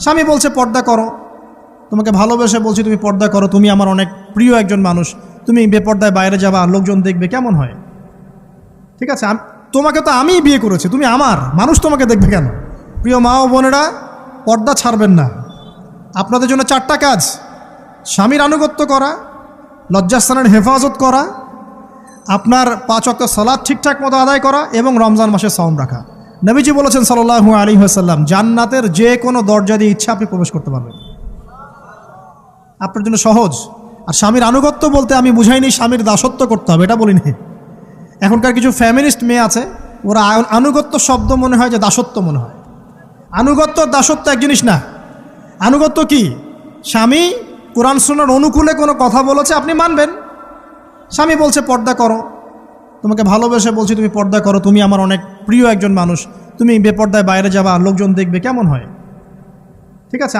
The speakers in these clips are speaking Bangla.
স্বামী বলছে পর্দা করো, তোমাকে ভালোবেসে বলছি তুমি পর্দা করো, তুমি আমার অনেক প্রিয় একজন মানুষ, তুমি বেপর্দায় বাইরে যাবা, লোকজন দেখবে, কেমন হয়? ঠিক আছে, তোমাকে তো আমিই বিয়ে করেছি, তুমি আমার মানুষ, তোমাকে দেখবে কেন? প্রিয় মা ও বোনেরা, পর্দা ছাড়বেন না। আপনাদের জন্য 4টা কাজ: স্বামীর আনুগত্য করা, লজ্জাস্থানের হেফাজত করা, আপনার 5 ওয়াক্ত সালাত ঠিকঠাক মতো আদায় করা এবং রমজান মাসে সাওম রাখা। নবীজি বলেছেন সাল্লাল্লাহু আলাইহি ওয়াসাল্লাম, জান্নাতের যে কোনো দরজা দিয়ে ইচ্ছা আপনি প্রবেশ করতে পারবেন। আপনার জন্য সহজ। আর স্বামীর আনুগত্য বলতে আমি বুঝাইনি স্বামীর দাসত্ব করতে হবে, এটা বলিনি। এখনকার কিছু ফ্যামিলিস্ট মেয়ে আছে, ওরা আনুগত্য শব্দ মনে হয় যে দাসত্ব মনে হয়। আনুগত্য দাসত্ব এক জিনিস না। আনুগত্য কি? স্বামী কোরআন সুন্নাহর অনুকূলে কোনো কথা বলেছে, আপনি মানবেন। স্বামী বলছে পর্দা করো, তোমাকে ভালোবেসে বলছি তুমি পর্দা করো, তুমি আমার অনেক প্রিয় একজন মানুষ, তুমি বেপর্দায় বাইরে যাবা, লোকজন দেখবে, কেমন হয়? ঠিক আছে,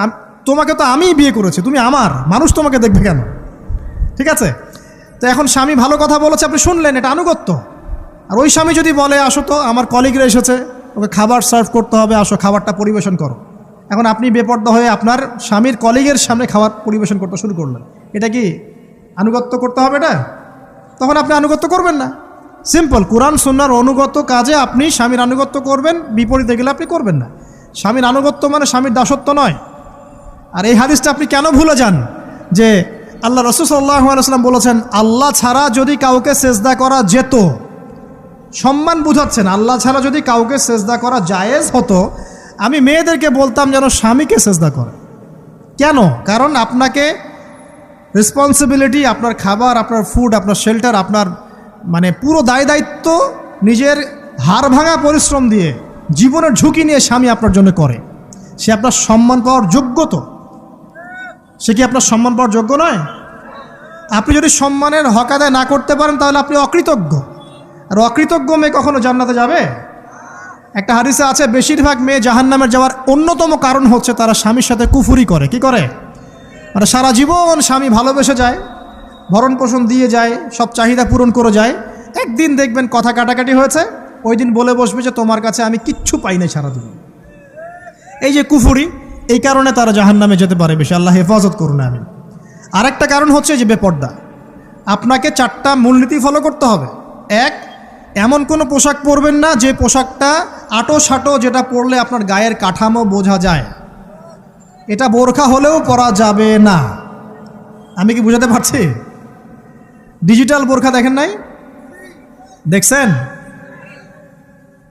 তোমাকে তো আমিই বিয়ে করেছি, তুমি আমার মানুষ, তোমাকে দেখবে কেন? ঠিক আছে, তো এখন স্বামী ভালো কথা বলেছে, আপনি শুনলেন, এটা আনুগত্য। আর ওই স্বামী যদি বলে আসো তো আমার কলিগরা এসেছে, ওকে খাবার সার্ভ করতে হবে, আসো খাবারটা পরিবেশন করো, এখন আপনি বেপর্দা হয়ে আপনার স্বামীর কলিগের সামনে খাবার পরিবেশন করতে শুরু করলেন, এটা কি আনুগত্য করতে হবে? এটা তখন আপনি আনুগত্য করবেন না। সিম্পল, কোরআন সুন্নাহর অনুগত কাজে আপনি স্বামীর আনুগত্য করবেন, বিপরীতে গেলে আপনি করবেন না। স্বামীর আনুগত্য মানে স্বামীর দাসত্ব নয়। আর এই হাদিসটা আপনি কেন ভুলে যান যে আল্লাহ রাসূল সাল্লাল্লাহু আলাইহি ওয়াসাল্লাম বলেছেন, আল্লাহ ছাড়া যদি কাউকে সেজদা করা যেত, সম্মান বুঝাচ্ছেন, আল্লাহ ছাড়া যদি কাউকে সেজদা করা জায়েজ হতো, আমি মেয়েদেরকে বলতাম যেন স্বামীকে সেজদা করে। কেন? কারণ আপনাকে রেসপন্সিবিলিটি, আপনার খাবার, আপনার ফুড, আপনার শেল্টার, আপনার মানে পুরো দায় দায়িত্ব নিজের হাড় ভাঙা পরিশ্রম দিয়ে, জীবনের ঝুঁকি নিয়ে স্বামী আপনার জন্য করে। সে আপনার সম্মান পাওয়ার যোগ্য তো? সে কি আপনার সম্মান পাওয়ার যোগ্য নয়? আপনি যদি সম্মানের হক আদায় না করতে পারেন তাহলে আপনি অকৃতজ্ঞ। আর অকৃতজ্ঞ মেয়ে কখনো জান্নাতে যাবে? একটা হাদিসে আছে, বেশিরভাগ মেয়ে জাহান্নামের যাওয়ার অন্যতম কারণ হচ্ছে তারা স্বামীর সাথে কুফুরি করে। কি করে? মানে সারা জীবন স্বামী ভালোবেসে যায়, ভরণ পোষণ দিয়ে যায়, সব চাহিদা পূরণ করে যায়, একদিন দেখবেন কথা কাটাকাটি হয়েছে, ওই দিন বলে বসবে যে তোমার কাছে আমি কিচ্ছু পাই নাই সারা জীবন। এই যে কুফুরি, এই কারণে তারা জাহান্নামে যেতে পারে বেশি। আল্লাহ হেফাজত করুন। আমি আরেকটা কারণ হচ্ছে যে বেপর্দা। আপনাকে 4টা মূলনীতি ফলো করতে হবে। 1, এমন কোনো পোশাক পরবেন না যে পোশাকটা আটো সাটো, যেটা পরলে আপনার গায়ের কাঠামো বোঝা যায়। এটা বোরখা হলেও পরা যাবে না। আমি কি বুঝাতে পারছি? ডিজিটাল বোরখা দেখেন নাই? দেখছেন?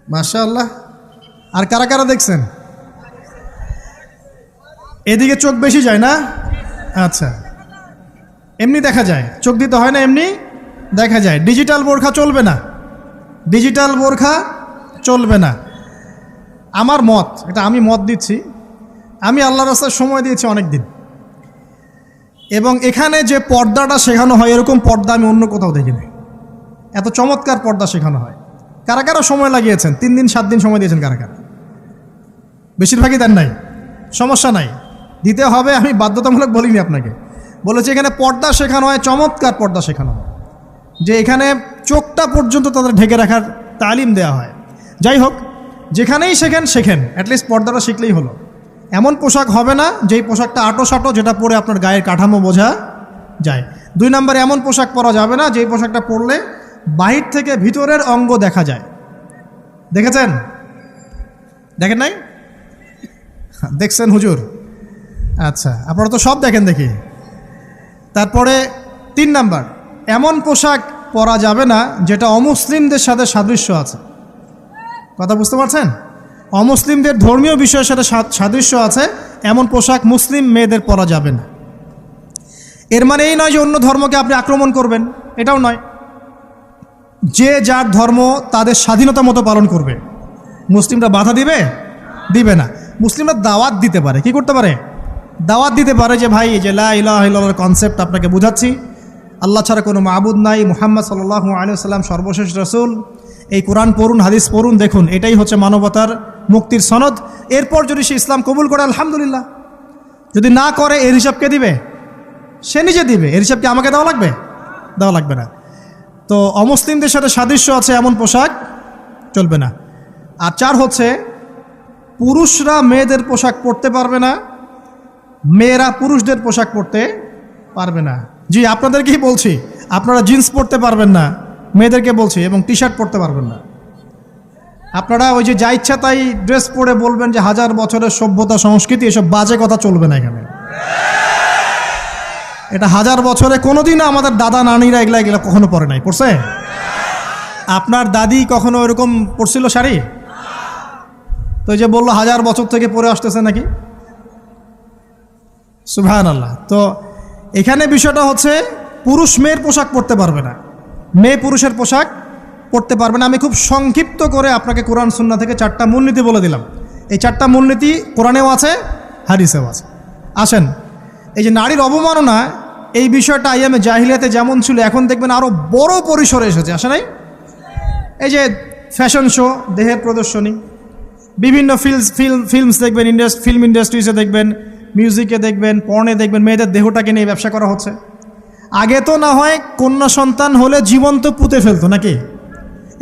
মাশাআল্লাহ। আর কারা কারা দেখছেন? এদিকে চোখ বেশি যায় না? আচ্ছা, এমনি দেখা যায়, চোখ দিতে হয় না, এমনি দেখা যায়। ডিজিটাল বোরখা চলবে না, ডিজিটাল বোরখা চলবে না। আমার মত, এটা আমি মত দিচ্ছি, আমি আল্লাহর রাস্তায় সময় দিয়েছি অনেক দিন, এবং এখানে যে পর্দাটা শেখানো হয় এরকম পর্দা আমি অন্য কোথাও দেখিনি। এত চমৎকার পর্দা শেখানো হয়। কারা কারা সময় লাগিয়েছেন? 3 দিন 7 দিন সময় দিয়েছেন কারা কারা? বেশিরভাগই দেন নাই। সমস্যা নাই, দিতে হবে, আমি বাধ্যতামূলক বলিনি আপনাকে, বলেছি এখানে পর্দা শেখানো হয়, চমৎকার পর্দা শেখানো হয়, যে এখানে চোখটা পর্যন্ত তাদের ঢেকে রাখার তালিম দেওয়া হয়। যাই হোক, যেখানেই শেখেন অ্যাটলিস্ট পর্দাটা শিখলেই হলো। এমন পোশাক হবে না যেই পোশাকটা আটো সাটো, যেটা পরে আপনার গায়ের কাঠামো বোঝা যায়। 2 নম্বরে এমন পোশাক পরা যাবে না যেই পোশাকটা পরলে বাহির থেকে ভিতরের অঙ্গ দেখা যায়। দেখেছেন? দেখেন নাই? দেখছেন হুজুর? আচ্ছা, আপনারা তো সব দেখেন দেখি। তারপরে 3 নাম্বার, এমন পোশাক পরা যাবে না যেটা অমুসলিমদের সাথে সাদৃশ্য আছে। কথা বুঝতে পারছেন? অমুসলিমদের ধর্মীয় বিষয়ের সাথে সাদৃশ্য আছে এমন পোশাক মুসলিম মেয়েদের পরা যাবে না। এর মানে এই নয় যে অন্য ধর্মকে আপনি আক্রমণ করবেন, এটাও নয়। যে যার ধর্ম তাদের স্বাধীনতা মতো পালন করবে। মুসলিমরা বাধা দিবে? দিবে না। মুসলিমরা দাওয়াত দিতে পারে। কি করতে পারে? দাওয়াত দিতে পারে যে ভাই, যে লা ইলাহা ইল্লাল্লাহর কনসেপ্ট আপনাকে বুঝাচ্ছি, আল্লাহ ছাড়া কোনো মাবুদ নাই, মুহাম্মদ সাল্লাল্লাহু আলাইহি ওয়াসাল্লাম সর্বশেষ রাসূল, এই কোরআন পড়ুন, হাদিস পড়ুন, দেখুন এটাই হচ্ছে মানবতার মুক্তির সনদ। এরপর যদি সে ইসলাম কবুল করে আলহামদুলিল্লাহ, যদি না করে এর হিসাব কে দিবে? সে নিজে দিবে। এর হিসাব কি আমাকে দেওয়া লাগবে? দেওয়া লাগবে না। তো অমুসলিমদের সাথে সাদৃশ্য আছে এমন পোশাক চলবে না। আর 4 হচ্ছে, পুরুষরা মেয়েদের পোশাক পরতে পারবে না মেয়েরা পুরুষদের পোশাক পরতে পারবে না। জি, আপনাদেরকেই বলছি, আপনারা জিন্স পরতে পারবেন না, মেয়েদেরকে বলছি, এবং টি শার্ট পরতে পারবেন না। আপনারা ওই যে যা ইচ্ছা তাই ড্রেস পরে বলবেন যে হাজার বছরের সভ্যতা সংস্কৃতি, এসব বাজে কথা চলবে না এখানে। এটা হাজার বছরে কোনোদিনও আমাদের দাদা নানিরা এগুলা এগুলা কখনো পরে নাই। পড়ছে? আপনার দাদি কখনো এরকম পরছিল শাড়ি? তো এই যে বললো হাজার বছর থেকে পরে আসতেছে নাকি। সুবহানাল্লাহ। তো এখানে বিষয়টা হচ্ছে পুরুষ মেয়ের পোশাক পরতে পারবে না, মেয়ে পুরুষের পোশাক পরতে পারবে না। আমি খুব সংক্ষিপ্ত করে আপনাকে কোরআন সুন্নাহ থেকে 4টা মূলনীতি বলে দিলাম। এই 4টা মূলনীতি কোরআনেও আছে, হাদিসেও আছে। আসেন, এই যে নারীর অবমাননা, এই বিষয়টা আইয়ামে জাহিলিয়াতে যেমন ছিল, এখন দেখবেন আরও বড় পরিসরে এসেছে। আসে নাই? এই যে ফ্যাশন শো, দেহের প্রদর্শনী, বিভিন্ন ফিল্মস দেখবেন, ফিল্ম ইন্ডাস্ট্রিজে দেখবেন, মিউজিকে দেখবেন, পর্নে দেখবেন, মেয়েদের দেহটাকে নিয়ে ব্যবসা করা হচ্ছে। আগে তো না হয় কন্যা সন্তান হলে জীবন্ত পুঁতে ফেলতো নাকি,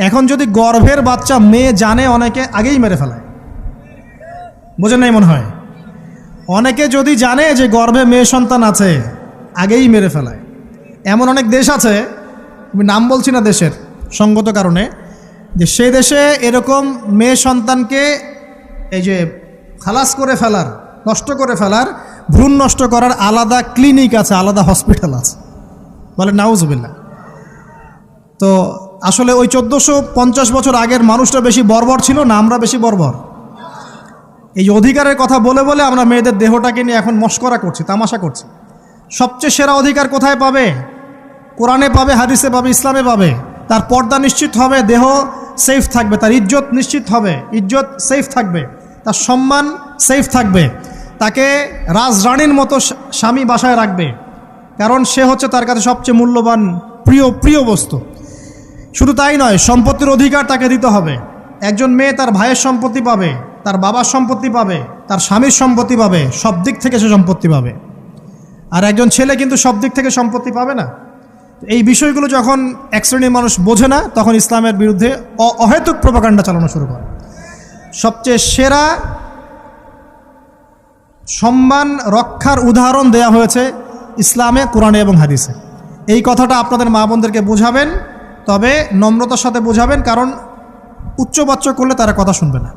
এখন যদি গর্ভের বাচ্চা মেয়ে জানে, অনেকে আগেই মেরে ফেলায়। বোঝেন নাই মনে হয়? অনেকে যদি জানে যে গর্ভে মেয়ে সন্তান আছে, আগেই মেরে ফেলায়। এমন অনেক দেশ আছে, আমি নাম বলছি না দেশের সঙ্গত কারণে, যে সেই দেশে এরকম মেয়ে সন্তানকে এই যে খালাস করে ফেলার, নষ্ট করে ফেলার, ভ্রূণ নষ্ট করার আলাদা ক্লিনিক আছে, আলাদা হসপিটাল আছে। বলে নাউজুবিল্লাহ। তো আসলে ওই 1450 বছর আগের মানুষটা বেশি বর্বর ছিল না আমরা বেশি বর্বর? এই অধিকারের কথা বলে বলে আমরা মেয়েদের দেহটাকে নিয়ে এখন মস্করা করছি, তামাশা করছি। সবচেয়ে সেরা অধিকার কোথায় পাবে? কোরআনে পাবে, হাদিসে পাবে, ইসলামে পাবে। তার পর্দা নিশ্চিত হবে, দেহ সেফ থাকবে, তার ইজ্জত নিশ্চিত হবে, ইজ্জত সেফ থাকবে, তার সম্মান সেফ থাকবে, তাকে রাজরানীর মতো স্বামী বাসায় রাখবে, কারণ সে হচ্ছে তার কাছে সবচেয়ে মূল্যবান প্রিয় বস্তু। শুধু তাই নয়, সম্পত্তির অধিকার তাকে দিতে হবে। একজন মেয়ে তার ভাইয়ের সম্পত্তি পাবে, তার বাবার সম্পত্তি পাবে, তার স্বামীর সম্পত্তি পাবে, সব দিক থেকে সে সম্পত্তি পাবে। আর একজন ছেলে কিন্তু সব দিক থেকে সম্পত্তি পাবে না। এই বিষয়গুলো যখন এক শ্রেণীর মানুষ বোঝে না, তখন ইসলামের বিরুদ্ধে অহেতুক প্রোপাগান্ডা চালানো শুরু করে। সবচেয়ে সেরা সম্মান রক্ষার উদাহরণ দেয়া হয়েছে ইসলামে, কোরআনে এবং হাদিসে। এই কথাটা আপনাদের মা বোনদেরকে বোঝাবেন, তবে নম্রতার সাথে বোঝাবেন, কারণ উচ্চবাচ্য করলে তারা কথা শুনবে না।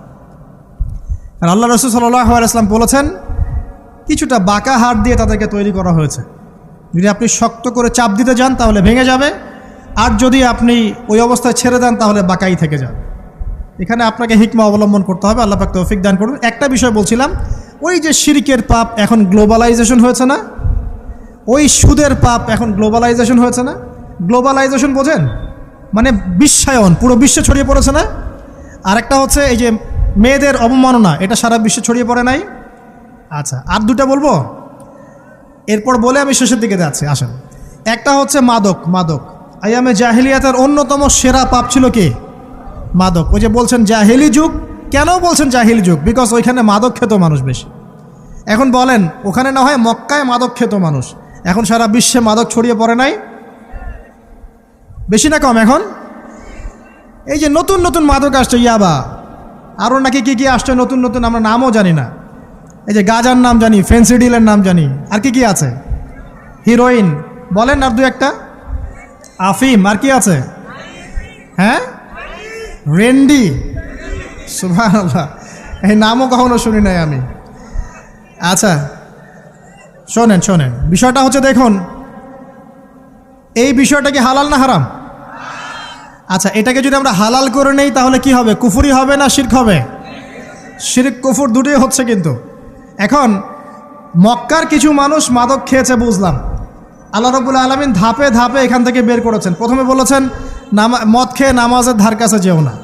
আর আল্লাহ রাসূল সাল্লাল্লাহু আলাইহি ওয়াসাল্লাম বলেছেন, কিছুটা বাঁকা হাড় দিয়ে তাদেরকে তৈরি করা হয়েছে। যদি আপনি শক্ত করে চাপ দিতে যান তাহলে ভেঙে যাবে, আর যদি আপনি ওই অবস্থায় ছেড়ে দেন তাহলে বাঁকাই থেকে যাবে। এখানে আপনাকে হিকমা অবলম্বন করতে হবে। আল্লাহ পাক তৌফিক দান করুন। একটা বিষয় বলছিলাম, ওই যে শিরকের পাপ এখন গ্লোবালাইজেশন হয়েছে না, ওই সুদের পাপ এখন গ্লোবালাইজেশন হয়েছে না। গ্লোবালাইজেশন বোঝেন? মানে বিশ্বায়ন, পুরো বিশ্বে ছড়িয়ে পড়েছে না। আর একটা হচ্ছে এই যে মেয়েদের অবমাননা, এটা সারা বিশ্বে ছড়িয়ে পড়ে নাই। আচ্ছা, আর দুটা বলবো, এরপর বলে আমি শেষের দিকে যাচ্ছি। আসেন, একটা হচ্ছে মাদক। আইয়ামে জাহিলিয়াতের অন্যতম সেরা পাপ ছিল কি? মাদক। ওই যে বলছেন জাহিলি যুগ, কেন বলছেন জাহিলি যুগ? বিকজ ওইখানে মাদক খেত মানুষ বেশি। এখন বলেন, ওখানে না হয় মক্কায় মাদক খেত মানুষ, এখন সারা বিশ্বে মাদক ছড়িয়ে পড়ে নাই? বেশি না কম? এখন এই যে নতুন নতুন মাদক আসছে, ইয়াবা, আরও নাকি কি আসছে নতুন নতুন, আমরা নামও জানি না। এই যে গাজার নাম জানি, ফেন্সিডিলের নাম জানি, আর কি আছে, হিরোইন বলেন, আর দু একটা, আফিম, আর কি আছে? হ্যাঁ, রেন্ডি। সুবহানাল্লাহ, এই নামও কখনো শুনি নাই আমি। আচ্ছা শোনেন, বিষয়টা হচ্ছে, দেখুন, এই বিষয়টা কি হালাল না হারাম? আচ্ছা, এটাকে যদি আমরা হালাল করে নেই তাহলে কি হবে? কুফরি হবে না শিরক হবে? শিরক কুফর দুটোই হচ্ছে। কিন্তু এখন মক্কার কিছু মানুষ মাদক খেয়েছে বুঝলাম, আল্লাহ রাব্বুল আলামিন ধাপে ধাপে এখান থেকে বের করেছেন। প্রথমে বলেছেন মদ খেয়ে নামাজের ধার কাছে যেও না।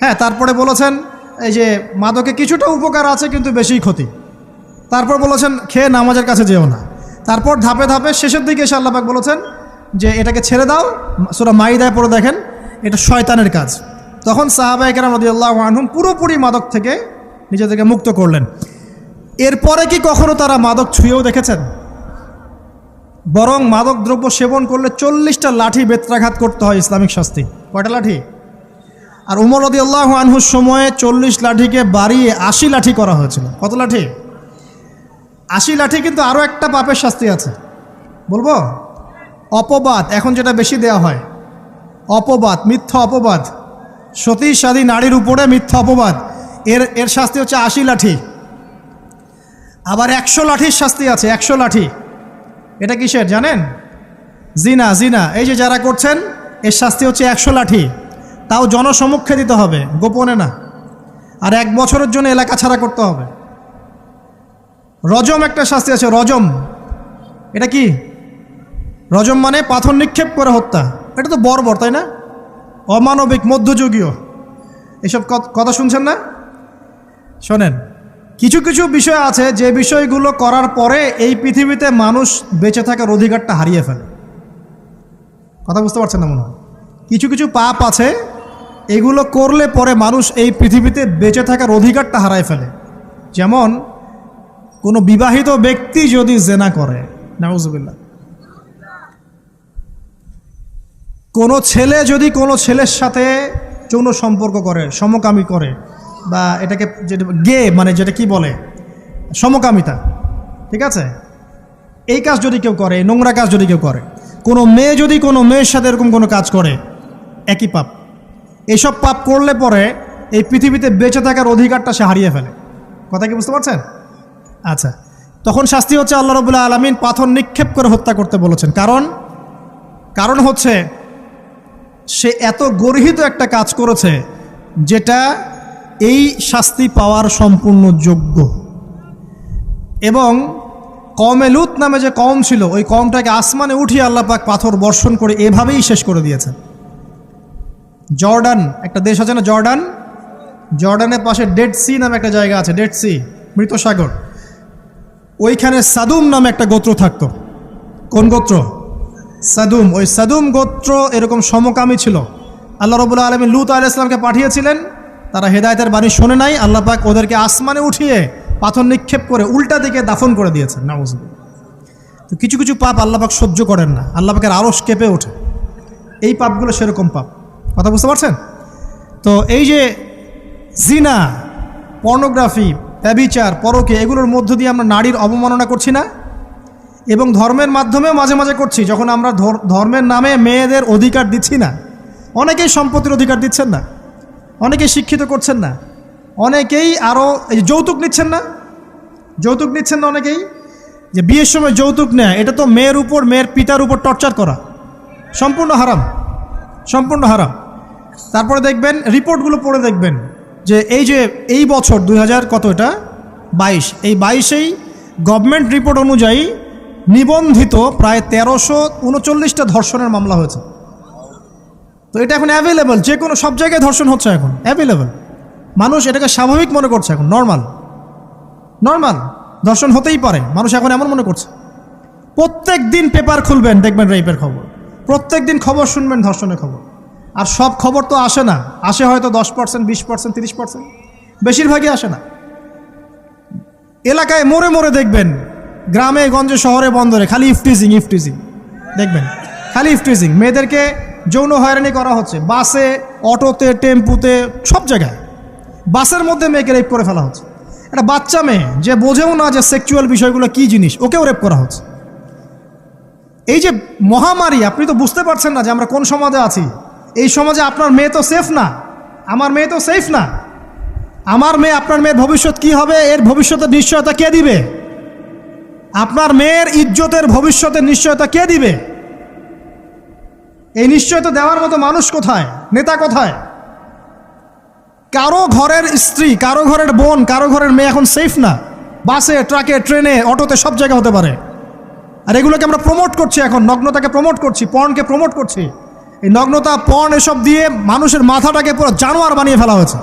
হ্যাঁ, তারপরে বলেছেন এই যে মাদকে কিছুটা উপকার আছে কিন্তু বেশি ক্ষতি। তারপর বলেছেন খেয়ে নামাজের কাছে যেও না। তারপর ধাপে ধাপে শেষের দিকে এসে আল্লাহ পাক বলেছেন যে এটাকে ছেড়ে দাও। সূরা মাইদায় পড়ে দেখেন, এটা শয়তানের কাজ। তখন সাহাবায়ে কেরাম রাদিয়াল্লাহু আনহুম পুরোপুরি মাদক থেকে নিজেদেরকে মুক্ত করলেন। এরপরে কি কখনো তারা মাদক ছুঁয়েও দেখেছেন? বরং মাদক দ্রব্য সেবন করলে 40টা লাঠি বেত্রাঘাত করতে হয়, ইসলামিক শাস্তি। কয়টা লাঠি? আর উমর রাদিয়াল্লাহু আনহুর সময়ে 40 লাঠিকে বাড়িয়ে 80 লাঠি করা হয়েছিল। কত লাঠি? 80 লাঠি কিন্তু আরও একটা পাপের শাস্তি আছে, বলবো? অপবাদ, এখন যেটা বেশি দেওয়া হয়, অপবাদ, মিথ্যা অপবাদ, সতী সাধী নারীর উপরে মিথ্যা অপবাদ, এর শাস্তি হচ্ছে 80 লাঠি। আবার 100 লাঠির শাস্তি আছে, 100 লাঠি। এটা কিসের জানেন? জিনা, জিনা। এই যে যারা করছেন, এর শাস্তি হচ্ছে 100 লাঠি, তাও জনসমক্ষে দিতে হবে, গোপনে না। আর 1 বছরের জন্য এলাকা ছাড়া করতে হবে। রজম একটা শাস্তি আছে, রজম। এটা কি? রজম মানে পাথর নিক্ষেপ করে হত্যা। এটা তো বর্বর, তাই না? অমানবিক, মধ্যযুগীয়। এসব কথা শুনছেন না? শোনেন, কিছু কিছু বিষয় আছে যে বিষয়গুলো করার পরে এই পৃথিবীতে মানুষ বেঁচে থাকার অধিকারটা হারিয়ে ফেলে। কথা বুঝতে পারছেন না মনে হয়? কিছু কিছু পাপ আছে, এগুলো করলে পরে মানুষ এই পৃথিবীতে বেঁচে থাকার অধিকারটা হারায় ফেলে। যেমন কোনো বিবাহিত ব্যক্তি যদি জেনা করে, নাউজুবিল্লাহ, কোনো ছেলে যদি কোনো ছেলের সাথে যৌন সম্পর্ক করে, সমকামী করে, বা এটাকে যেটা গে মানে যেটা কি বলে, সমকামিতা, ঠিক আছে, এই কাজ যদি কেউ করে, নোংরা কাজ যদি কেউ করে, কোনো মেয়ে যদি কোনো মেয়ের সাথে এরকম কোনো কাজ করে, একই পাপ। এইসব পাপ করলে পরে এই পৃথিবীতে বেঁচে থাকার অধিকারটা সে হারিয়ে ফেলে। কথা কি বুঝতে পারছেন? আচ্ছা, তখন শাস্তি হচ্ছে আল্লাহ রাব্বুল আলামিন পাথর নিক্ষেপ করে হত্যা করতে বলেছেন। কারণ হচ্ছে সে এত গর্হিত একটা কাজ করেছে যেটা এই শাস্তি পাওয়ার সম্পূর্ণ যোগ্য। এবং কওমে লূত নামে যে কওম ছিল, ওই কওমটাকে আসমানে উঠিয়ে আল্লাহ পাক পাথর বর্ষণ করে এভাবেই শেষ করে দিয়েছেন। জর্ডান একটা দেশ আছে না, জর্ডান, জর্ডানের পাশে ডেড সি নামে একটা জায়গা আছে, ডেড সি, মৃত সাগর। ওইখানে সাদুম নামে একটা গোত্র থাকতো। কোন গোত্র? সাদুম। ওই সাদুম গোত্র এরকম সমকামী ছিল। আল্লাহ রাব্বুল আলামিন লূত আলাইহিস সালামকে পাঠিয়েছিলেন, তারা হেদায়েতের বাণী শোনে নাই। আল্লাহ পাক ওদেরকে আসমানে উঠিয়ে পাথর নিক্ষেপ করে উল্টা দিকে দাফন করে দিয়েছেন। নাউজুবিল্লাহ। তো কিছু কিছু পাপ আল্লাহ পাক সহ্য করেন না, আল্লাহ পাকের আরশ কেঁপে ওঠে। এই পাপগুলো সেরকম পাপ। কথা বুঝতে পারছেন? তো এই যে জিনা, পর্নোগ্রাফি, ব্যভিচার, পরকে, এগুলোর মধ্য দিয়ে আমরা নারীর অবমাননা করছি না? এবং ধর্মের মাধ্যমেও মাঝে মাঝে করছি, যখন আমরা ধর্মের নামে মেয়েদের অধিকার দিচ্ছি না। অনেকেই সম্পত্তির অধিকার দিচ্ছেন না, অনেকেই শিক্ষিত করছেন না, অনেকেই আরও এই যৌতুক নিচ্ছেন না, যৌতুক নিচ্ছেন না অনেকেই। যে বিয়ের সময় যৌতুক নেয়, এটা তো মেয়ের উপর, মেয়ের পিতার উপর টর্চার করা, সম্পূর্ণ হারাম, সম্পূর্ণ হারাম। তারপরে দেখবেন, রিপোর্টগুলো পড়ে দেখবেন যে এই বছর 2000 কত, এটা 22, এই 22-এই গভর্নমেন্ট রিপোর্ট অনুযায়ী নিবন্ধিত প্রায় 1339টা ধর্ষণের মামলা হয়েছে। তো এটা এখন অ্যাভেলেবল, যে কোনো সব জায়গায় ধর্ষণ হচ্ছে, এখন অ্যাভেলেবল। মানুষ এটাকে স্বাভাবিক মনে করছে, এখন নর্মাল, নর্মাল ধর্ষণ হতেই পারে, মানুষ এখন এমন মনে করছে। প্রত্যেক দিন পেপার খুলবেন, দেখবেন রেপের খবর, প্রত্যেক দিন খবর শুনবেন ধর্ষণের খবর। আর সব খবর তো আসে না, আসে হয়তো 10%, 20%, 30%, বেশিরভাগই আসে না। এলাকায় মোড়ে মোড়ে দেখবেন, গ্রামে গঞ্জে শহরে বন্দরে খালি ইফটিজিং, ইফটিজিং দেখবেন, খালি ইফটিজিং। মেয়েদেরকে যৌন হয়রানি করা হচ্ছে, বাসে, অটোতে, টেম্পুতে, সব জায়গায়। বাসের মধ্যে মেয়েকে রেপ করে ফেলা হচ্ছে। একটা বাচ্চা মেয়ে যে বোঝেও না যে সেক্সুয়াল বিষয়গুলো কী জিনিস, ওকেও রেপ করা হচ্ছে। এই যে মহামারী, আপনি তো বুঝতে পারছেন না যে আমরা কোন সমাজে আছি। এই সমাজে আপনার মেয়ে তো সেফ না, আমার মেয়ে তো সেফ না। আমার মেয়ে, আপনার মেয়ের ভবিষ্যৎ কি হবে, এর ভবিষ্যতের নিশ্চয়তা কে দিবে? আপনার মেয়ের ইজ্জতের ভবিষ্যতের নিশ্চয়তা কে দিবে? এই নিশ্চয়তা দেওয়ার মতো মানুষ কোথায়, নেতা কোথায়? কারো ঘরের স্ত্রী, কারো ঘরের বোন, কারো ঘরের মেয়ে এখন সেফ না। বাসে, ট্রাকে, ট্রেনে, অটোতে, সব জায়গায় হতে পারে। আর এগুলোকে আমরা প্রমোট করছি, এখন নগ্নতাকে প্রমোট করছি, পর্নকে প্রমোট করছি। এই নগ্নতা, পর্ন, এসব দিয়ে মানুষের মাথাটাকে পুরো জানোয়ার বানিয়ে ফেলা হয়েছে।